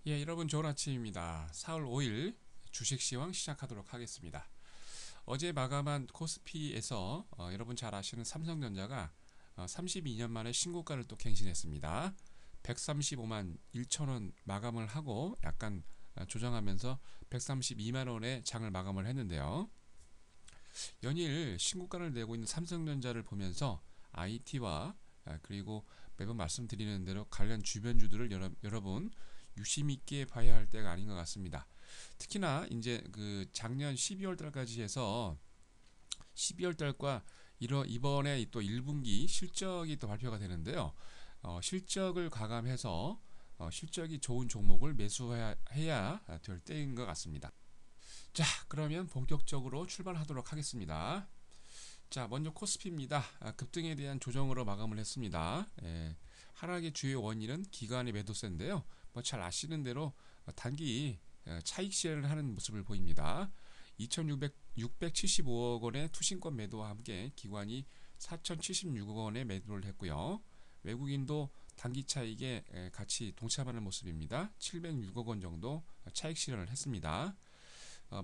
예, 여러분 좋은 아침입니다. 4월 5일 주식시황 시작하도록 하겠습니다. 어제 마감한 코스피에서 여러분 잘 아시는 삼성전자가 32년 만에 신고가를 또 갱신했습니다. 135만 1천원 마감을 하고 약간 조정하면서 132만 원에 장을 마감을 했는데요. 연일 신고가를 내고 있는 삼성전자를 보면서 IT와 그리고 매번 말씀드리는 대로 관련 주변주들을 여러분 유심 있게 봐야 할 때가 아닌 것 같습니다. 특히나 이제 그 작년 12월 달까지 해서 12월 달과 이번에 또 1분기 실적이 또 발표가 되는데요. 실적을 가감해서 실적이 좋은 종목을 매수해야 될 때인 것 같습니다. 자, 그러면 본격적으로 출발하도록 하겠습니다. 자, 먼저 코스피입니다. 급등에 대한 조정으로 마감을 했습니다. 하락의 주요 원인은 기관의 매도세인데요. 뭐 잘 아시는 대로 단기 차익 실현을 하는 모습을 보입니다. 2,675억 원의 투신권 매도와 함께 기관이 4,076억 원의 매도를 했고요. 외국인도 단기 차익에 같이 동참하는 모습입니다. 706억 원 정도 차익 실현을 했습니다.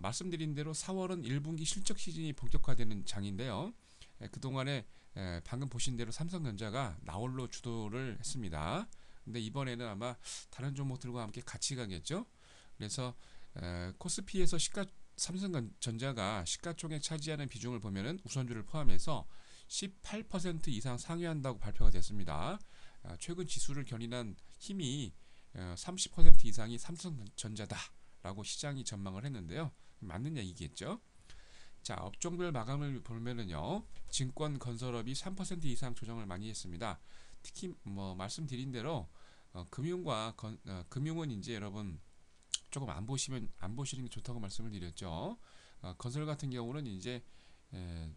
말씀드린 대로 4월은 1분기 실적 시즌이 본격화되는 장인데요. 그동안에 방금 보신 대로 삼성전자가 나홀로 주도를 했습니다. 근데 이번에는 아마 다른 종목들과 함께 같이 가겠죠. 그래서 코스피에서 삼성전자가 시가총액 차지하는 비중을 보면은 우선주를 포함해서 18% 이상 상회한다고 발표가 됐습니다. 최근 지수를 견인한 힘이 30% 이상이 삼성전자다라고 시장이 전망을 했는데요. 맞는 얘기겠죠. 자, 업종별 마감을 보면은요. 증권 건설업이 3% 이상 조정을 많이 했습니다. 특히 뭐 말씀드린 대로 금융은 이제 여러분 조금 안 보시는 게 좋다고 말씀을 드렸죠. 건설 같은 경우는 이제 에,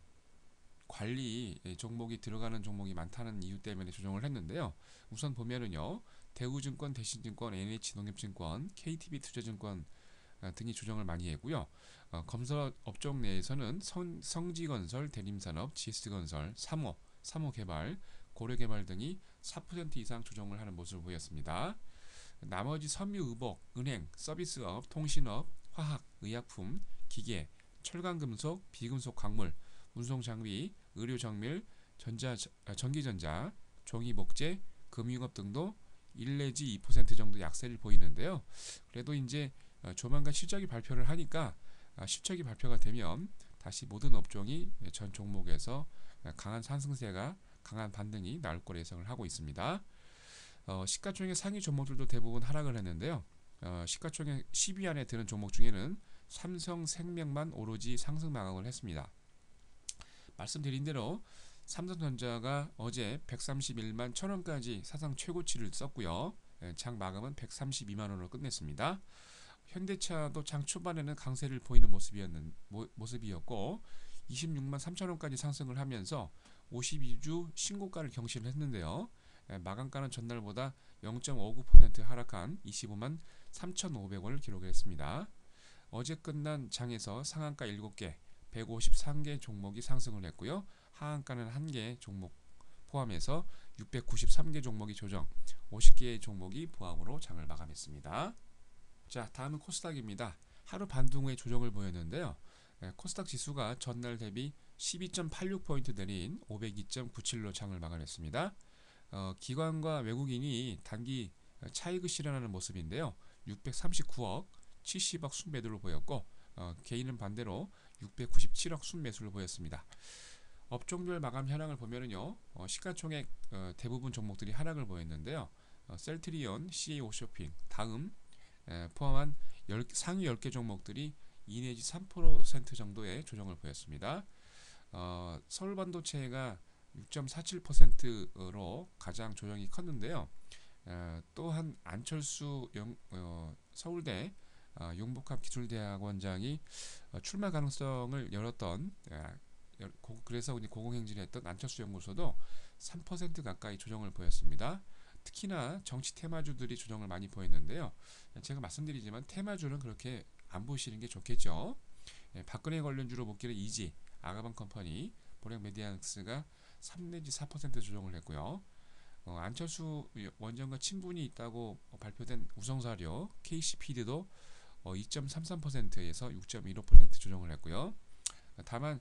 관리 종목이 들어가는 종목이 많다는 이유 때문에 조정을 했는데요. 우선 보면은요. 대우증권, 대신증권, NH농협증권, KTB투자증권 등이 조정을 많이 했고요. 건설 업종 내에서는 성지건설, 대림산업, GS건설, 삼호개발, 고려개발 등이 4% 이상 조정을 하는 모습을 보였습니다. 나머지 섬유의복, 은행, 서비스업, 통신업, 화학, 의약품, 기계, 철강금속, 비금속 광물, 운송장비, 의료정밀, 전기전자, 종이목재, 금융업 등도 1 내지 2% 정도 약세를 보이는데요. 그래도 이제 조만간 실적이 발표를 하니까 실적이 발표가 되면 다시 모든 업종이 전 종목에서 강한 상승세가 강한 반등이 나올 거라 예상을 하고 있습니다. 시가총액 상위 종목들도 대부분 하락을 했는데요. 시가총액 10위 안에 드는 종목 중에는 삼성생명만 오로지 상승 마감을 했습니다. 말씀드린 대로 삼성전자가 어제 131만 1천원까지 사상 최고치를 썼고요. 장 마감은 132만 원으로 끝냈습니다. 현대차도 장 초반에는 강세를 보이는 모습이었고 26만 3천원까지 상승을 하면서 52주 신고가를 경신했는데요. 마감가는 전날보다 0.59% 하락한 25만 3,500원을 기록했습니다. 어제 끝난 장에서 상한가 7개, 153개 종목이 상승을 했고요. 하한가는 1개 종목 포함해서 693개 종목이 조정, 50개의 종목이 보합으로 장을 마감했습니다. 자, 다음은 코스닥입니다. 하루 반등 후에 조정을 보였는데요. 코스닥 지수가 전날 대비 12.86포인트 내린 502.97로 장을 마감했습니다. 기관과 외국인이 단기 차익을 실현하는 모습인데요. 639억, 70억 순매도를 보였고 개인은 반대로 697억 순매수를 보였습니다. 업종별 마감 현황을 보면은요. 시가총액 대부분 종목들이 하락을 보였는데요. 셀트리온, CA오쇼핑, 다음 포함한 상위 10개 종목들이 2 내지 3% 정도의 조정을 보였습니다. 서울반도체가 6.47%로 가장 조정이 컸는데요. 또한 안철수 서울대 용복합 기술대학원장이 출마 가능성을 열었던 그래서 고공행진했던 안철수 연구소도 3% 가까이 조정을 보였습니다. 특히나 정치 테마주들이 조정을 많이 보였는데요. 제가 말씀드리지만 테마주는 그렇게 안 보시는 게 좋겠죠. 박근혜 관련주로 복귀는 이지, 아가방 컴퍼니, 보령 메디아닉스가 3 내지 4% 조정을 했고요. 안철수 원전과 친분이 있다고 발표된 우성사료 KCPD도 2.33%에서 6.15% 조정을 했고요. 다만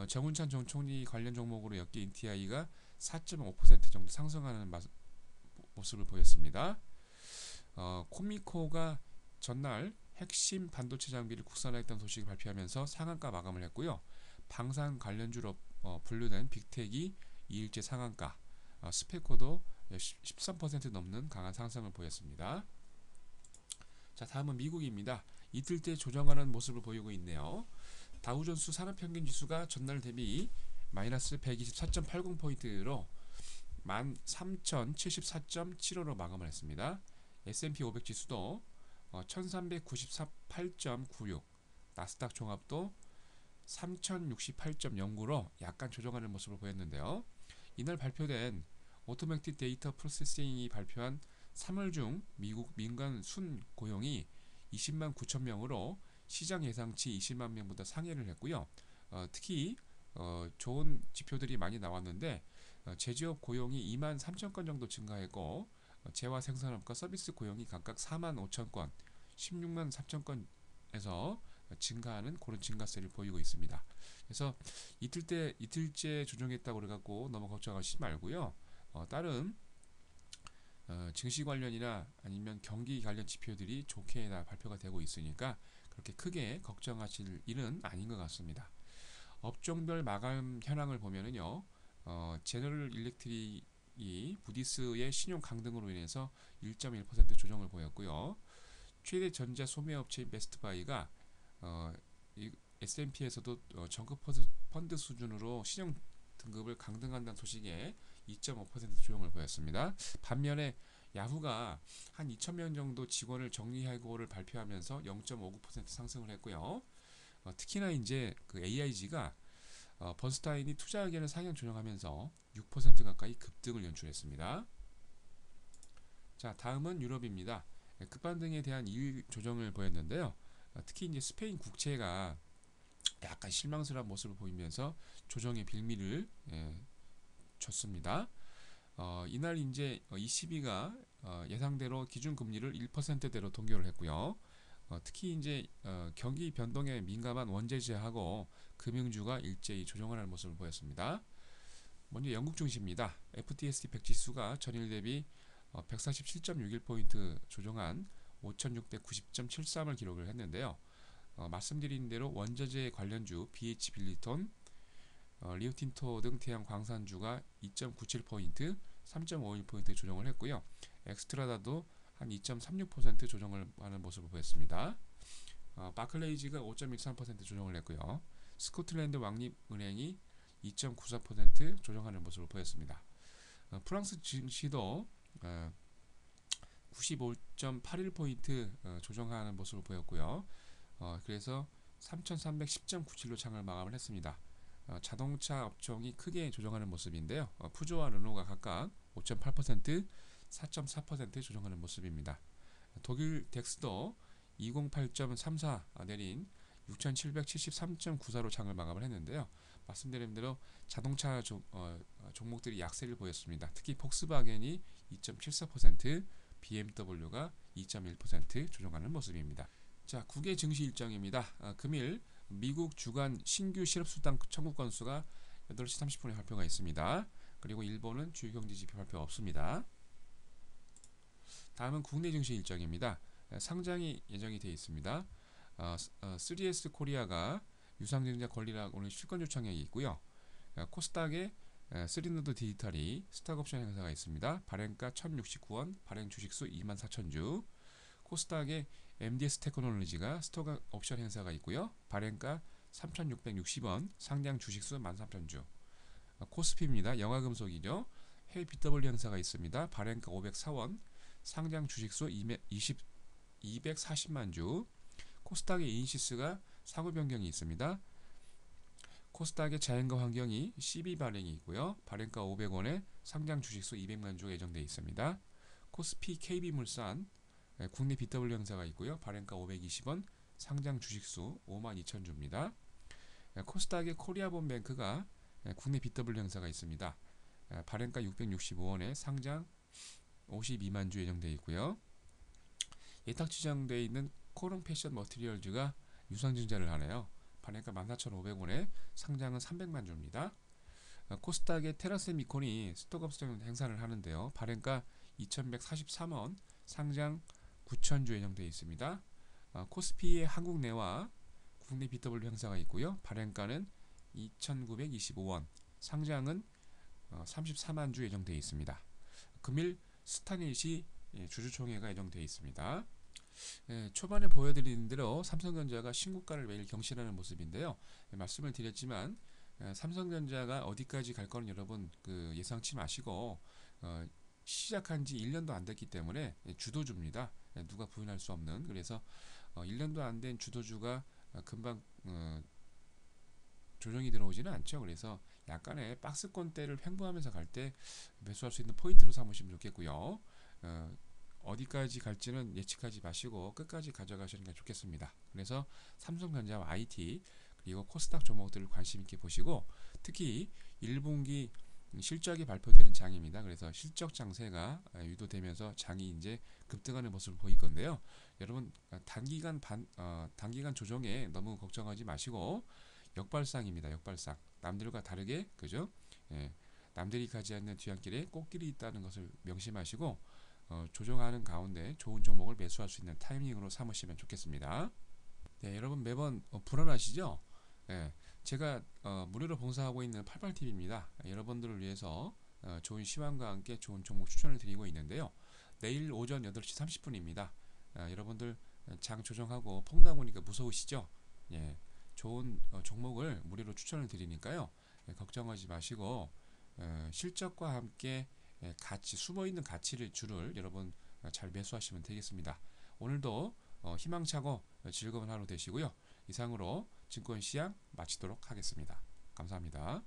정운찬 전 총리 관련 종목으로 엮인 NTI가 4.5% 정도 상승하는 모습을 보였습니다. 코미코가 전날 핵심 반도체 장비를 국산화했다는 소식을 발표하면서 상한가 마감을 했고요. 방산 관련주로 분류된 빅텍이 2일째 상한가, 스페코도 13% 넘는 강한 상승을 보였습니다. 자, 다음은 미국입니다. 이틀째 조정하는 모습을 보이고 있네요. 다우존스 산업평균지수가 전날 대비 마이너스 124.80포인트로 13,074.75로 마감을 했습니다. S&P 500 지수도 1398.96, 나스닥 종합도 3068.09로 약간 조정하는 모습을 보였는데요. 이날 발표된 오토매틱 데이터 프로세싱이 발표한 3월 중 미국 민간 순 고용이 20만 9천 명으로 시장 예상치 20만 명보다 상회를 했고요. 특히 좋은 지표들이 많이 나왔는데 제조업 고용이 2만 3천 건 정도 증가했고 재화 생산업과 서비스 고용이 각각 4만 5천 건, 16만 3천 건에서 증가하는 그런 증가세를 보이고 있습니다. 그래서 이틀째 조정했다고 그래갖고 너무 걱정하시지 말고요. 다른 증시 관련이나 아니면 경기 관련 지표들이 좋게 다 발표가 되고 있으니까 그렇게 크게 걱정하실 일은 아닌 것 같습니다. 업종별 마감 현황을 보면은요, 제너럴 일렉트릭이 부디스의 신용 강등으로 인해서 1.1% 조정을 보였고요. 최대 전자 소매업체인 베스트바이가 S&P에서도 정급 펀드 수준으로 신용 등급을 강등한다는 소식에 2.5% 조정을 보였습니다. 반면에 야후가 한 2,000명 정도 직원을 정리해고를 발표하면서 0.59% 상승을 했고요. 특히나 이제 그 AIG가 번스타인이 투자 의견을 상향 조정하면서 6% 가까이 급등을 연출했습니다. 자, 다음은 유럽입니다. 급반등에 대한 이유 조정을 보였는데요. 특히 이제 스페인 국채가 약간 실망스러운 모습을 보이면서 조정의 빌미를 줬습니다. 이날 이제 ECB가 예상대로 기준금리를 1%대로 동결을 했고요. 특히 이제 경기 변동에 민감한 원재재하고 금융주가 일제히 조정하는 모습을 보였습니다. 먼저 영국 증시입니다. FTSE 100 지수가 전일 대비 147.61포인트 조정한 5,690.73을 기록을 했는데요. 말씀드린 대로 원자재 관련주 BH 빌리톤, 리오틴토 등 태양 광산주가 2.97포인트, 3.51포인트 조정을 했고요. 엑스트라다도 한 2.36% 조정을 하는 모습을 보였습니다. 바클레이즈가 5.13% 조정을 했고요. 스코틀랜드 왕립은행이 2.94% 조정하는 모습을 보였습니다. 프랑스 증시도 95.81포인트 조정하는 모습을 보였고요. 그래서 3,310.97로 장을 마감을 했습니다. 자동차 업종이 크게 조정하는 모습인데요. 푸조와 르노가 각각 5.8%, 4.4% 조정하는 모습입니다. 독일 덱스도 208.34 내린 6,773.94로 장을 마감을 했는데요. 말씀드린 대로 자동차 종목들이 약세를 보였습니다. 특히 폭스바겐이 2.74%, BMW가 2.1% 조정하는 모습입니다. 자, 국외 증시 일정입니다. 금일 미국 주간 신규 실업수당 청구 건수가 8시 30분에 발표가 있습니다. 그리고 일본은 주요 경제 지표 발표 없습니다. 다음은 국내 증시 일정입니다. 상장이 예정이 되어 있습니다. 3S 코리아가 유상증자 권리락 오늘 실권 요청액이 있고요. 코스닥에 3노드 디지털이 스탁옵션 행사가 있습니다. 발행가 1,069원, 발행 주식수 24,000주. 코스닥에 MDS 테크놀로지가 스톡 옵션 행사가 있고요. 발행가 3,660원, 상장 주식수 13,000주. 코스피입니다. 영화금속이죠. 해외 BW 행사가 있습니다. 발행가 504원, 상장 주식수 240만 주. 코스닥의 인시스가 상호 변경이 있습니다. 코스닥의 자연과 환경이 CB 발행이 있고요. 발행가 500원에 상장 주식수 200만 주가 예정되어 있습니다. 코스피 KB물산 국내 BW 행사가 있고요. 발행가 520원, 상장 주식수 5만 2천 주입니다. 코스닥의 코리아본뱅크가 국내 BW 행사가 있습니다. 발행가 665원에 상장 52만 주 예정되어 있고요. 예탁 지정되어 있는 코롱 패션 머티리얼즈가 유상증자를 하네요. 발행가 14,500원에 상장은 300만 주입니다. 코스닥의 테라스 미콘이 스톡옵션 행사를 하는데요. 발행가 2,143원, 상장 9,000주 예정되어 있습니다. 코스피의 한국 내와 국내 BW 행사가 있고요. 발행가는 2,925원, 상장은 34만 주 예정되어 있습니다. 금일 스타닛이 주주총회가 예정되어 있습니다. 초반에 보여드린 대로 삼성전자가 신고가를 매일 경신하는 모습인데요. 말씀을 드렸지만 삼성전자가 어디까지 갈 거는 여러분 예상치 마시고 시작한 지 1년도 안 됐기 때문에 주도주입니다. 누가 부인할 수 없는. 그래서 1년도 안 된 주도주가 금방 조정이 들어오지는 않죠. 그래서 약간의 박스권대를 횡보하면서 갈 때 매수할 수 있는 포인트로 삼으시면 좋겠고요. 어디까지 갈지는 예측하지 마시고 끝까지 가져가시는 게 좋겠습니다. 그래서 삼성전자와 IT 그리고 코스닥 종목들을 관심 있게 보시고 특히 1분기 실적이 발표되는 장입니다. 그래서 실적 장세가 유도되면서 장이 이제 급등하는 모습을 보일 건데요. 여러분 단기간 조정에 너무 걱정하지 마시고 역발상입니다. 역발상. 남들과 다르게 그죠? 남들이 가지 않는 뒤안길에 꽃길이 있다는 것을 명심하시고 조정하는 가운데 좋은 종목을 매수할 수 있는 타이밍으로 삼으시면 좋겠습니다. 네, 여러분 매번 불안하시죠? 제가 무료로 봉사하고 있는 88TV입니다. 여러분들을 위해서 좋은 시황과 함께 좋은 종목 추천을 드리고 있는데요. 내일 오전 8시 30분입니다. 여러분들 장 조정하고 퐁당 오니까 무서우시죠? 좋은 종목을 무료로 추천을 드리니까요. 걱정하지 마시고 실적과 함께 가치 숨어있는 가치를 줄을 여러분 잘 매수하시면 되겠습니다. 오늘도 희망차고 즐거운 하루 되시고요. 이상으로 증권시장 마치도록 하겠습니다. 감사합니다.